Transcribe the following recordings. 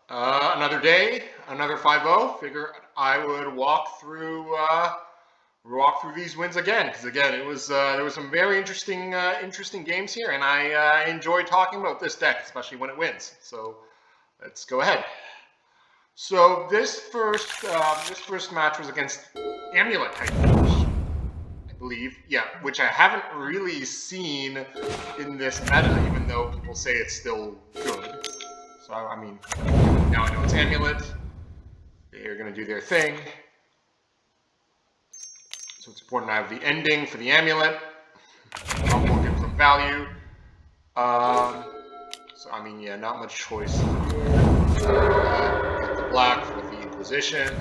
Another day, another 5-0. Figure I would walk through these wins again, because again it was there was some very interesting games here, and I enjoy talking about this deck, especially when it wins. So let's go ahead. So this first match was against Amulet, I believe, yeah, which I haven't really seen in this meta, even though people say it's still good. So I mean, now I know it's Amulet. They're going to do their thing. So it's important to have the ending for the Amulet. We'll give some value. So I mean, yeah, not much choice here. Get the black for the Inquisition.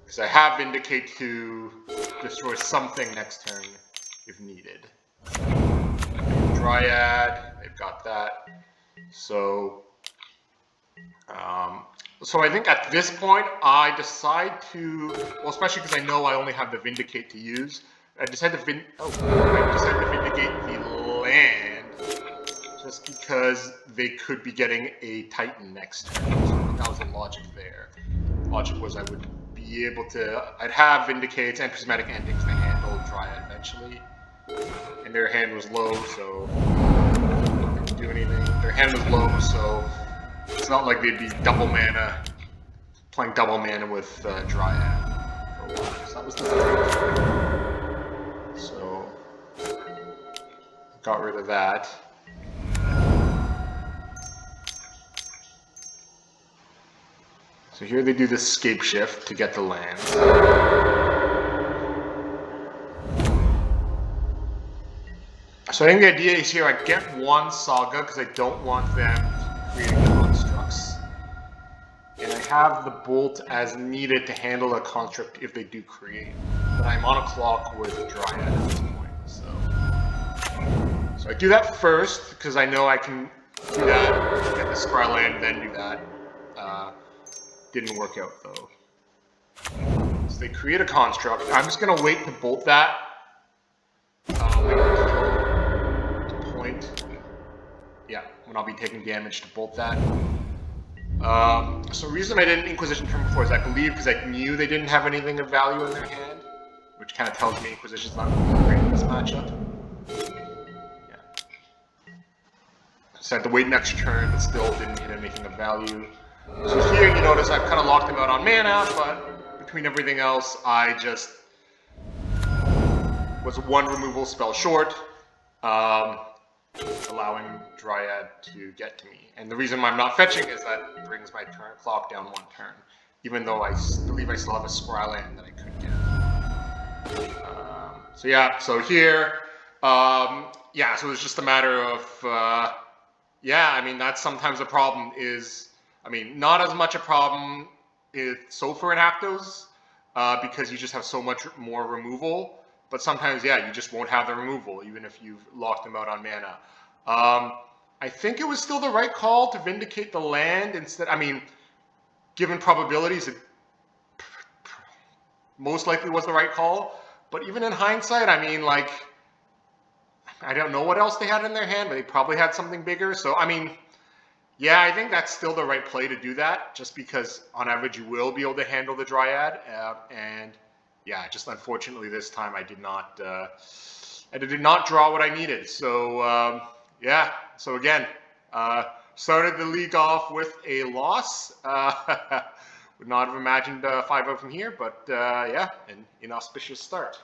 Because I have Vindicate to destroy something next turn if needed. Dryad, they've got that. So I think at this point I decide to, well, especially because I know I only have the Vindicate to use, I decide to vindicate the land, just because they could be getting a Titan next turn. So that was the logic there. Logic was I would be able to, I'd have Vindicates and Prismatic Endings to handle Dryad eventually, and their hand was low, so they didn't do anything. Their hand was low, so it's not like they'd be playing double mana with Dryad for a while. So that was the thing. So got rid of that. So here they do the Scape Shift to get the land. So I think the idea is here I get one Saga because I don't want them creating constructs. And I have the Bolt as needed to handle a construct if they do create. But I'm on a clock with Dryad at this point. So I do that first because I know I can do that, get the Scry land, then do that. Didn't work out though. So they create a construct. I'm just going to wait to bolt that. To point. Yeah, when I'll be taking damage to bolt that. So the reason I didn't Inquisition turn before is I believe because I knew they didn't have anything of value in their hand, which kind of tells me Inquisition's not great in this matchup. Yeah. So I had to wait next turn, but still didn't hit anything of value. So here you notice I've kind of locked him out on mana, but between everything else, I just was one removal spell short, allowing Dryad to get to me. And the reason I'm not fetching is that brings my turn clock down one turn, even though I believe I still have a Scry land that I could get. So yeah, so here, yeah, so it's just a matter of, yeah, I mean, that's sometimes a problem is, I mean, not as much a problem with SOFR and Aptos, because you just have so much more removal. But sometimes, yeah, you just won't have the removal, even if you've locked them out on mana. I think it was still the right call to Vindicate the land instead. I mean, given probabilities, it most likely was the right call. But even in hindsight, I mean, like, I don't know what else they had in their hand, but they probably had something bigger. So, I mean, yeah, I think that's still the right play to do that, just because on average you will be able to handle the Dryad, and yeah, just unfortunately this time I did not draw what I needed. So yeah, so again, started the league off with a loss. Would not have imagined 5-0 from here, but yeah, an inauspicious start.